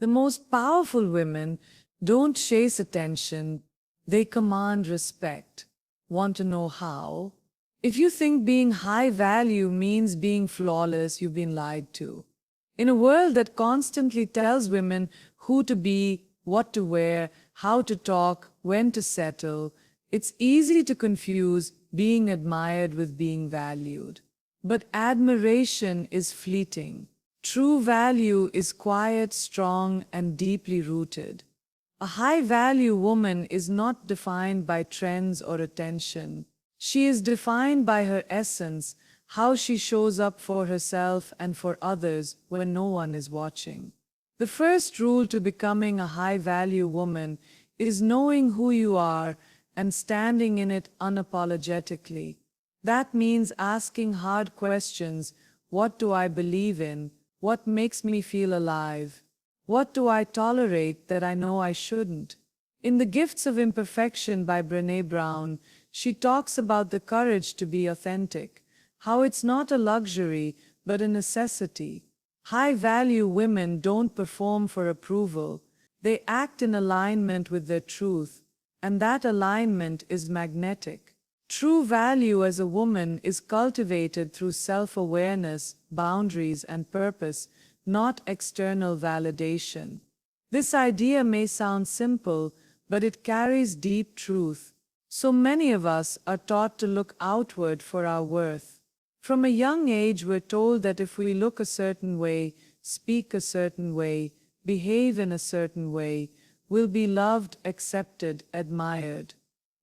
The most powerful women don't chase attention, they command respect. Want to know how? If you think being high value means being flawless, you've been lied to. In a world that constantly tells women who to be, what to wear, how to talk, when to settle, it's easy to confuse being admired with being valued. But admiration is fleeting. True value is quiet, strong, and deeply rooted. A high-value woman is not defined by trends or attention. She is defined by her essence, how she shows up for herself and for others when no one is watching. The first rule to becoming a high-value woman is knowing who you are and standing in it unapologetically. That means asking hard questions. What do I believe in? What makes me feel alive? What do I tolerate that I know I shouldn't? In The Gifts of Imperfection by Brené Brown, she talks about the courage to be authentic, how it's not a luxury, but a necessity. High-value women don't perform for approval. They act in alignment with their truth, and that alignment is magnetic. True value as a woman is cultivated through self-awareness, boundaries, and purpose, not external validation. This idea may sound simple, but it carries deep truth. So many of us are taught to look outward for our worth. From a young age, we're told that if we look a certain way, speak a certain way, behave in a certain way, we'll be loved, accepted, admired.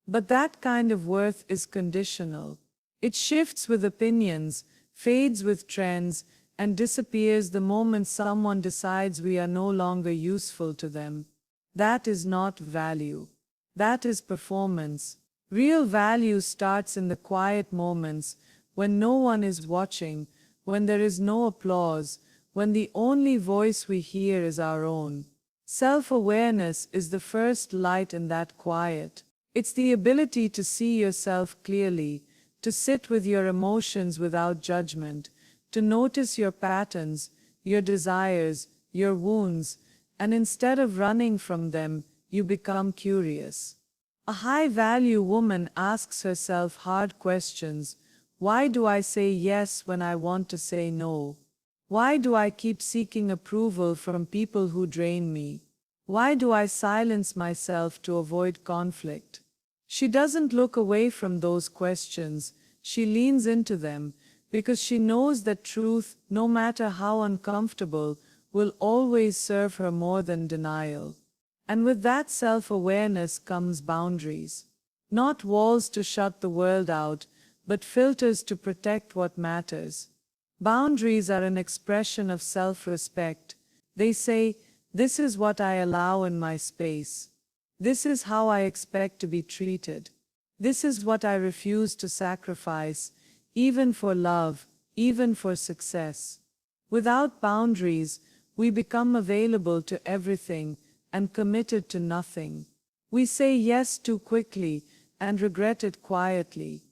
But that kind of worth is conditional. It shifts with opinions, fades with trends, and disappears the moment someone decides we are no longer useful to them. That is not value. That is performance. Real value starts in the quiet moments, when no one is watching, when there is no applause, when the only voice we hear is our own. Self-awareness is the first light in that quiet. It's the ability to see yourself clearly, to sit with your emotions without judgment, to notice your patterns, your desires, your wounds, and instead of running from them, you become curious. A high-value woman asks herself hard questions. Why do I say yes when I want to say no? Why do I keep seeking approval from people who drain me? Why do I silence myself to avoid conflict? She doesn't look away from those questions, she leans into them, because she knows that truth, no matter how uncomfortable, will always serve her more than denial. And with that self-awareness comes boundaries. Not walls to shut the world out, but filters to protect what matters. Boundaries are an expression of self-respect. They say, this is what I allow in my space. This is how I expect to be treated. This is what I refuse to sacrifice, even for love, even for success. Without boundaries, we become available to everything and committed to nothing. We say yes too quickly and regret it quietly.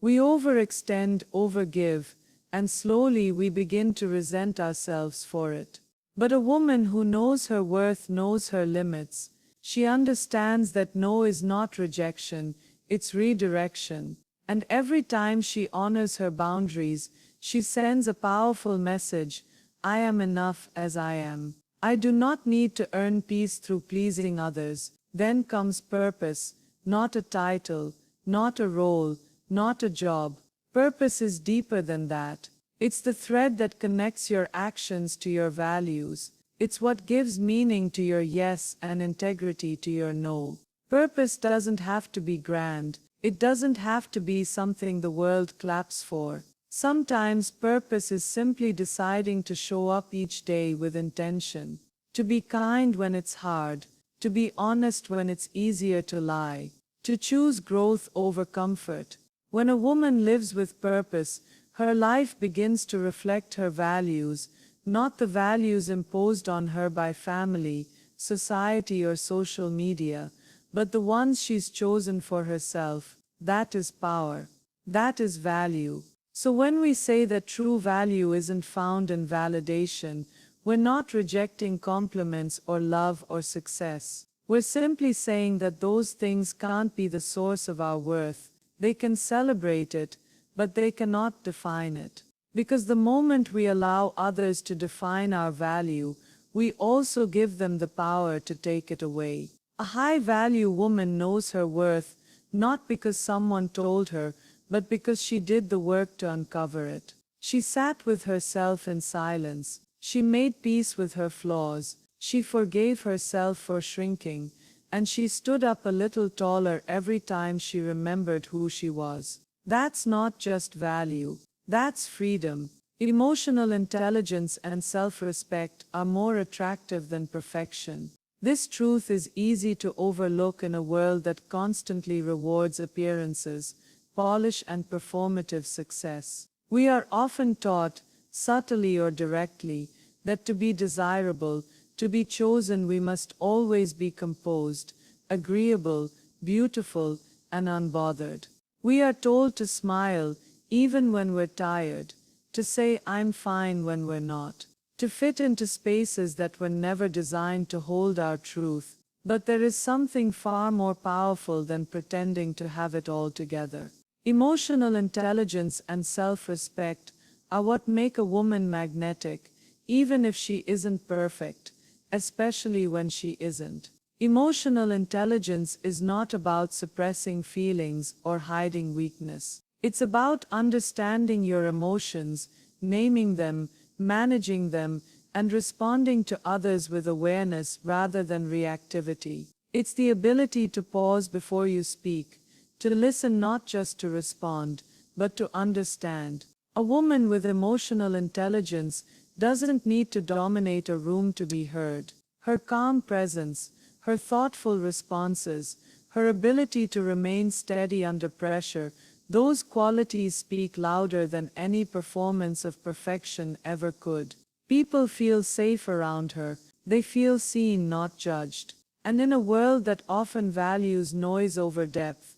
We overextend, overgive, and slowly we begin to resent ourselves for it. But a woman who knows her worth knows her limits. She understands that no is not rejection, it's redirection. And every time she honors her boundaries, she sends a powerful message: I am enough as I am. I do not need to earn peace through pleasing others. Then comes purpose, not a title, not a role, not a job. Purpose is deeper than that. It's the thread that connects your actions to your values. It's what gives meaning to your yes and integrity to your no. Purpose doesn't have to be grand. It doesn't have to be something the world claps for. Sometimes purpose is simply deciding to show up each day with intention, to be kind when it's hard, to be honest when it's easier to lie, to choose growth over comfort. When a woman lives with purpose, her life begins to reflect her values, not the values imposed on her by family, society, or social media, but the ones she's chosen for herself. That is power. That is value. So when we say that true value isn't found in validation, We're not rejecting compliments or love or success. We're simply saying that those things can't be the source of our worth. They can celebrate it, but they cannot define it. Because the moment we allow others to define our value, we also give them the power to take it away. A high-value woman knows her worth, not because someone told her, but because she did the work to uncover it. She sat with herself in silence. She made peace with her flaws. She forgave herself for shrinking, and she stood up a little taller every time she remembered who she was. That's not just value. That's freedom. Emotional intelligence and self-respect are more attractive than perfection. This truth is easy to overlook in a world that constantly rewards appearances, polish and performative success. We are often taught, subtly or directly, that to be desirable, to be chosen, we must always be composed, agreeable, beautiful, and unbothered. We are told to smile even when we're tired, to say I'm fine when we're not, to fit into spaces that were never designed to hold our truth. But there is something far more powerful than pretending to have it all together. Emotional intelligence and self-respect are what make a woman magnetic, even if she isn't perfect, especially when she isn't. Emotional intelligence is not about suppressing feelings or hiding weakness. It's about understanding your emotions, naming them, managing them, and responding to others with awareness rather than reactivity. It's the ability to pause before you speak, to listen not just to respond, but to understand. A woman with emotional intelligence doesn't need to dominate a room to be heard. Her calm presence, her thoughtful responses, her ability to remain steady under pressure, those qualities speak louder than any performance of perfection ever could. People feel safe around her. They feel seen, not judged. And in a world that often values noise over depth,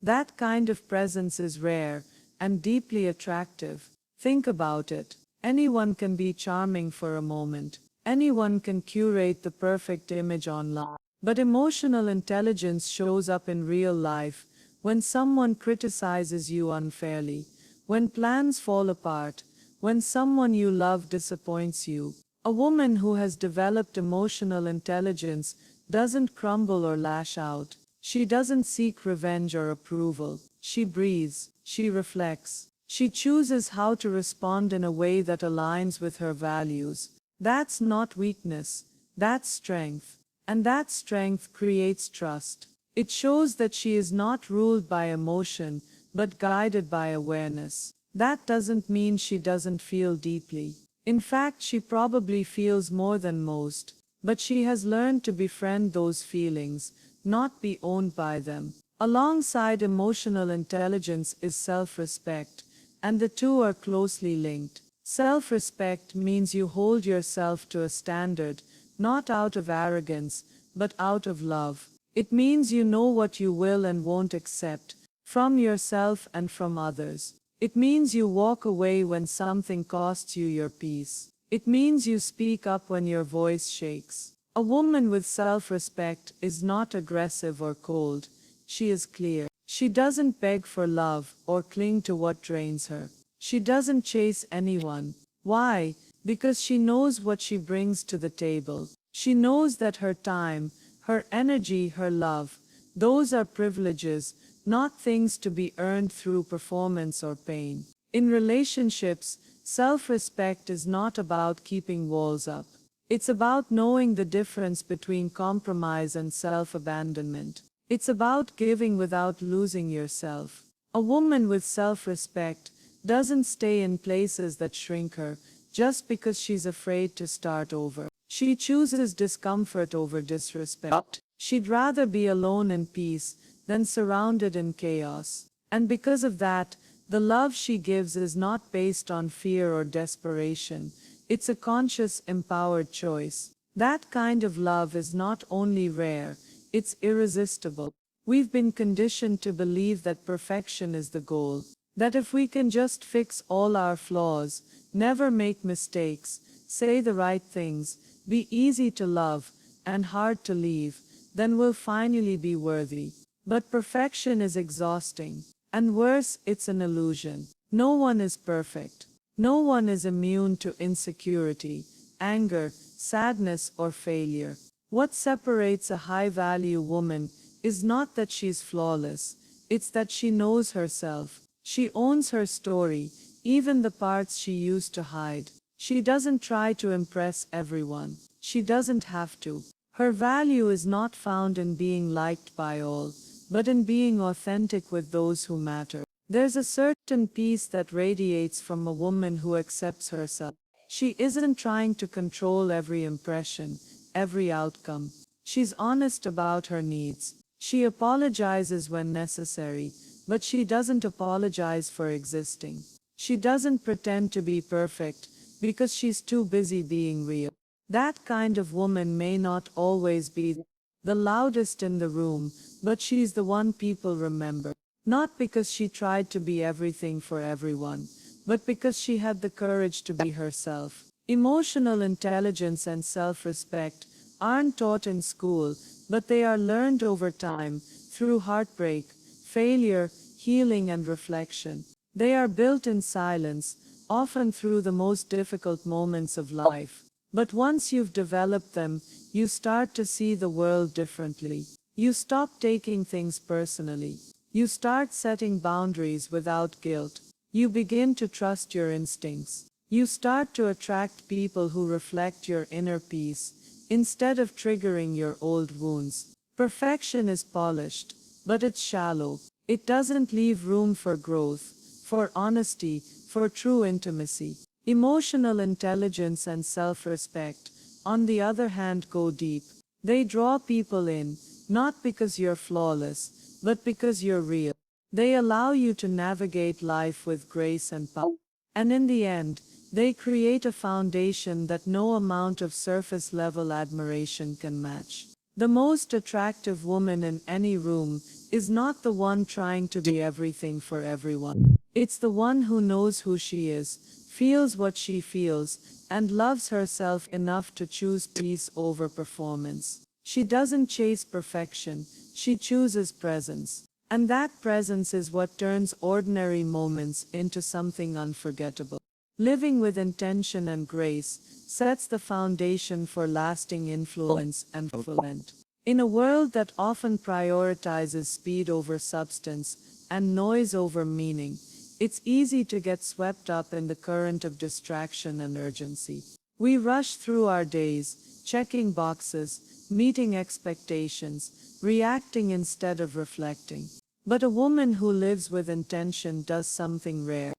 that kind of presence is rare and deeply attractive. Think about it. Anyone can be charming for a moment. Anyone can curate the perfect image online. But emotional intelligence shows up in real life when someone criticizes you unfairly, when plans fall apart, when someone you love disappoints you. A woman who has developed emotional intelligence doesn't crumble or lash out. She doesn't seek revenge or approval. She breathes. She reflects. She chooses how to respond in a way that aligns with her values. That's not weakness. That's strength. And that strength creates trust. It shows that she is not ruled by emotion, but guided by awareness. That doesn't mean she doesn't feel deeply. In fact, she probably feels more than most, but she has learned to befriend those feelings, not be owned by them. Alongside emotional intelligence is self-respect, and the two are closely linked. Self-respect means you hold yourself to a standard, not out of arrogance, but out of love. It means you know what you will and won't accept, from yourself and from others. It means you walk away when something costs you your peace. It means you speak up when your voice shakes. A woman with self-respect is not aggressive or cold. She is clear. She doesn't beg for love or cling to what drains her. She doesn't chase anyone. Why? Because she knows what she brings to the table. She knows that her time, her energy, her love, those are privileges, not things to be earned through performance or pain. In relationships, self-respect is not about keeping walls up. It's about knowing the difference between compromise and self-abandonment. It's about giving without losing yourself. A woman with self-respect doesn't stay in places that shrink her just because she's afraid to start over. She chooses discomfort over disrespect. She'd rather be alone in peace than surrounded in chaos. And because of that, the love she gives is not based on fear or desperation. It's a conscious, empowered choice. That kind of love is not only rare, it's irresistible. We've been conditioned to believe that perfection is the goal, that if we can just fix all our flaws, never make mistakes, say the right things, be easy to love, and hard to leave, then we'll finally be worthy. But perfection is exhausting. And worse, it's an illusion. No one is perfect. No one is immune to insecurity, anger, sadness, or failure. What separates a high-value woman is not that she's flawless, it's that she knows herself. She owns her story, even the parts she used to hide. She doesn't try to impress everyone. She doesn't have to. Her value is not found in being liked by all, but in being authentic with those who matter. There's a certain peace that radiates from a woman who accepts herself. She isn't trying to control every impression, every outcome. She's honest about her needs. She apologizes when necessary, but she doesn't apologize for existing. She doesn't pretend to be perfect because she's too busy being real. That kind of woman may not always be the loudest in the room, but she's the one people remember. Not because she tried to be everything for everyone, but because she had the courage to be herself. Emotional intelligence and self-respect aren't taught in school, but they are learned over time, through heartbreak, failure, healing, and reflection. They are built in silence, often through the most difficult moments of life. But once you've developed them, you start to see the world differently. You stop taking things personally. You start setting boundaries without guilt. You begin to trust your instincts. You start to attract people who reflect your inner peace, instead of triggering your old wounds. Perfection is polished, but it's shallow. It doesn't leave room for growth, for honesty, for true intimacy. Emotional intelligence and self-respect, on the other hand, go deep. They draw people in, not because you're flawless, but because you're real. They allow you to navigate life with grace and power. And in the end, they create a foundation that no amount of surface-level admiration can match. The most attractive woman in any room is not the one trying to be everything for everyone. It's the one who knows who she is, feels what she feels, and loves herself enough to choose peace over performance. She doesn't chase perfection, she chooses presence. And that presence is what turns ordinary moments into something unforgettable. Living with intention and grace sets the foundation for lasting influence and fulfillment. In a world that often prioritizes speed over substance and noise over meaning, it's easy to get swept up in the current of distraction and urgency. We rush through our days, checking boxes, meeting expectations, reacting instead of reflecting. But a woman who lives with intention does something rare.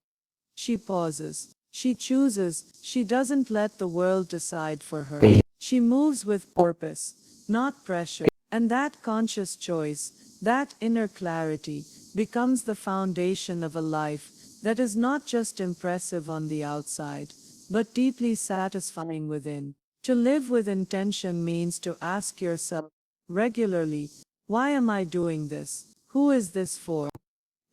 She pauses. She chooses. She doesn't let the world decide for her. She moves with purpose, not pressure. And that conscious choice, that inner clarity, becomes the foundation of a life that is not just impressive on the outside, but deeply satisfying within. To live with intention means to ask yourself regularly, why am I doing this? Who is this for?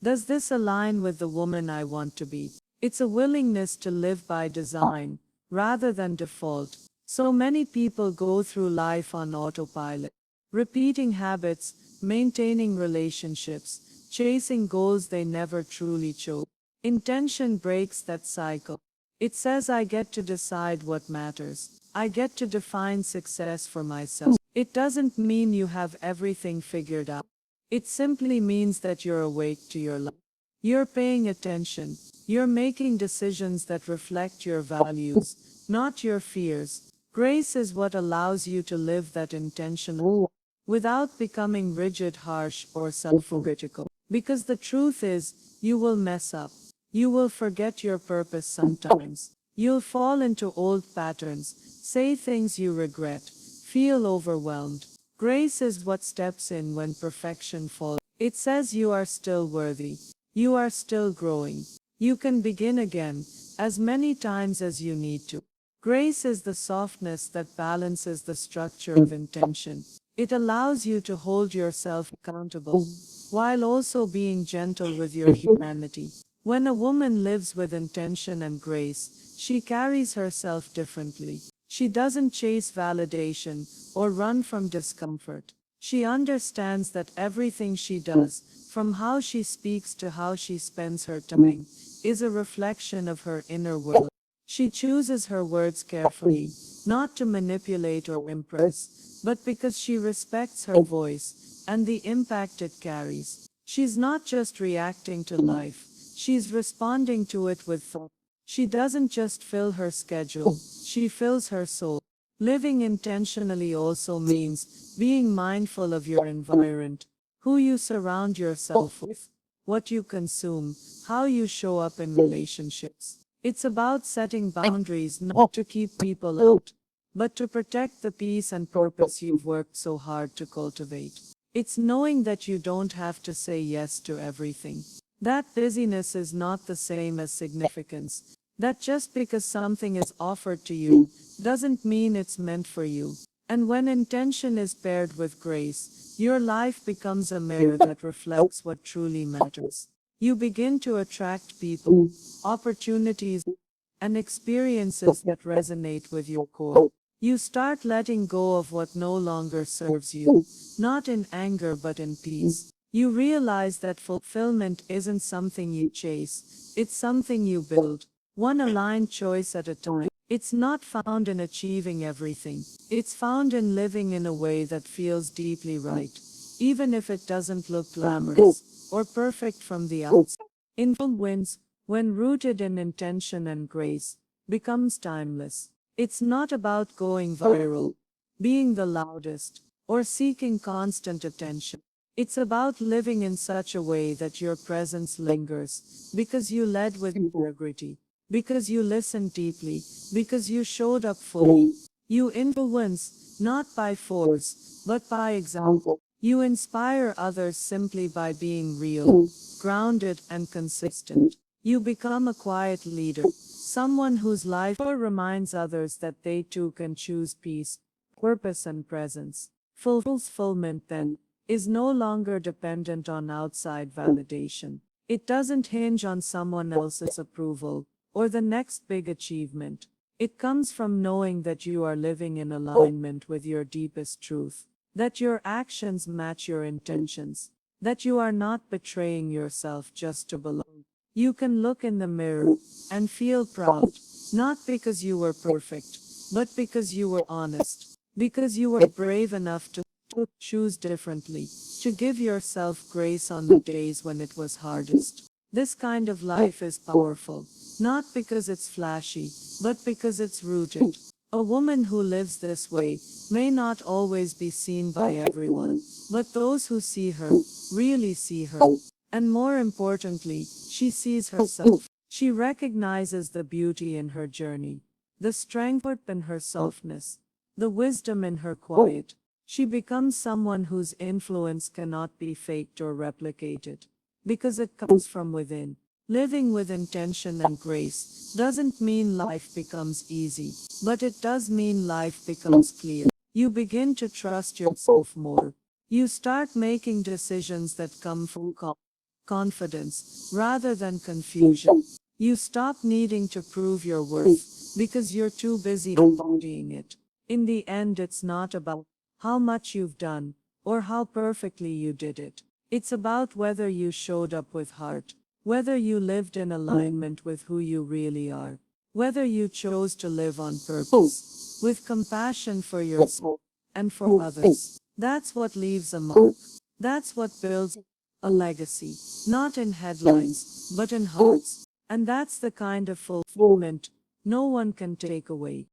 Does this align with the woman I want to be? It's a willingness to live by design, rather than default. So many people go through life on autopilot, repeating habits, maintaining relationships, chasing goals they never truly chose. Intention breaks that cycle. It says I get to decide what matters. I get to define success for myself. It doesn't mean you have everything figured out. It simply means that you're awake to your life. You're paying attention. You're making decisions that reflect your values, not your fears. Grace is what allows you to live that intention without becoming rigid, harsh, or self-critical. Because the truth is, you will mess up. You will forget your purpose sometimes. You'll fall into old patterns, say things you regret, feel overwhelmed. Grace is what steps in when perfection falls. It says you are still worthy. You are still growing. You can begin again, as many times as you need to. Grace is the softness that balances the structure of intention. It allows you to hold yourself accountable, while also being gentle with your humanity. When a woman lives with intention and grace, She carries herself differently. She doesn't chase validation or run from discomfort. She understands that everything she does, from how she speaks to how she spends her time, is a reflection of her inner world. She chooses her words carefully, not to manipulate or impress, but because she respects her voice and the impact it carries. She's not just reacting to life, she's responding to it with thought. She doesn't just fill her schedule, she fills her soul. Living intentionally also means being mindful of your environment, who you surround yourself with, what you consume, how you show up in relationships. It's about setting boundaries not to keep people out, but to protect the peace and purpose you've worked so hard to cultivate. It's knowing that you don't have to say yes to everything. That busyness is not the same as significance. That just because something is offered to you doesn't mean it's meant for you. And when intention is paired with grace, your life becomes a mirror that reflects what truly matters. You begin to attract people, opportunities, and experiences that resonate with your core. You start letting go of what no longer serves you, not in anger but in peace. You realize that fulfillment isn't something you chase, it's something you build, one aligned choice at a time. It's not found in achieving everything, it's found in living in a way that feels deeply right, even if it doesn't look glamorous or perfect from the outside. Influence, when rooted in intention and grace, becomes timeless. It's not about going viral, being the loudest, or seeking constant attention. It's about living in such a way that your presence lingers, because you led with integrity, because you listened deeply, because you showed up fully. You influence, not by force, but by example. You inspire others simply by being real, grounded, and consistent. You become a quiet leader, someone whose life reminds others that they too can choose peace, purpose, and presence. Fulfillment, then, is no longer dependent on outside validation. It doesn't hinge on someone else's approval or the next big achievement. It comes from knowing that you are living in alignment with your deepest truth, that your actions match your intentions, that you are not betraying yourself just to belong. You can look in the mirror and feel proud, not because you were perfect, but because you were honest, because you were brave enough to choose differently, to give yourself grace on the days when it was hardest. This kind of life is powerful, not because it's flashy, but because it's rooted. A woman who lives this way may not always be seen by everyone, but those who see her really see her. And more importantly, she sees herself. She recognizes the beauty in her journey, the strength in her softness, the wisdom in her quiet. She becomes someone whose influence cannot be faked or replicated, because it comes from within. Living with intention and grace doesn't mean life becomes easy, but it does mean life becomes clear. You begin to trust yourself more. You start making decisions that come from confidence rather than confusion. You stop needing to prove your worth because you're too busy embodying it. In the end, it's not about how much you've done or how perfectly you did it. It's about whether you showed up with heart, whether you lived in alignment with who you really are, whether you chose to live on purpose, with compassion for yourself and for others. That's what leaves a mark. That's what builds a legacy, not in headlines, but in hearts. And that's the kind of fulfillment no one can take away.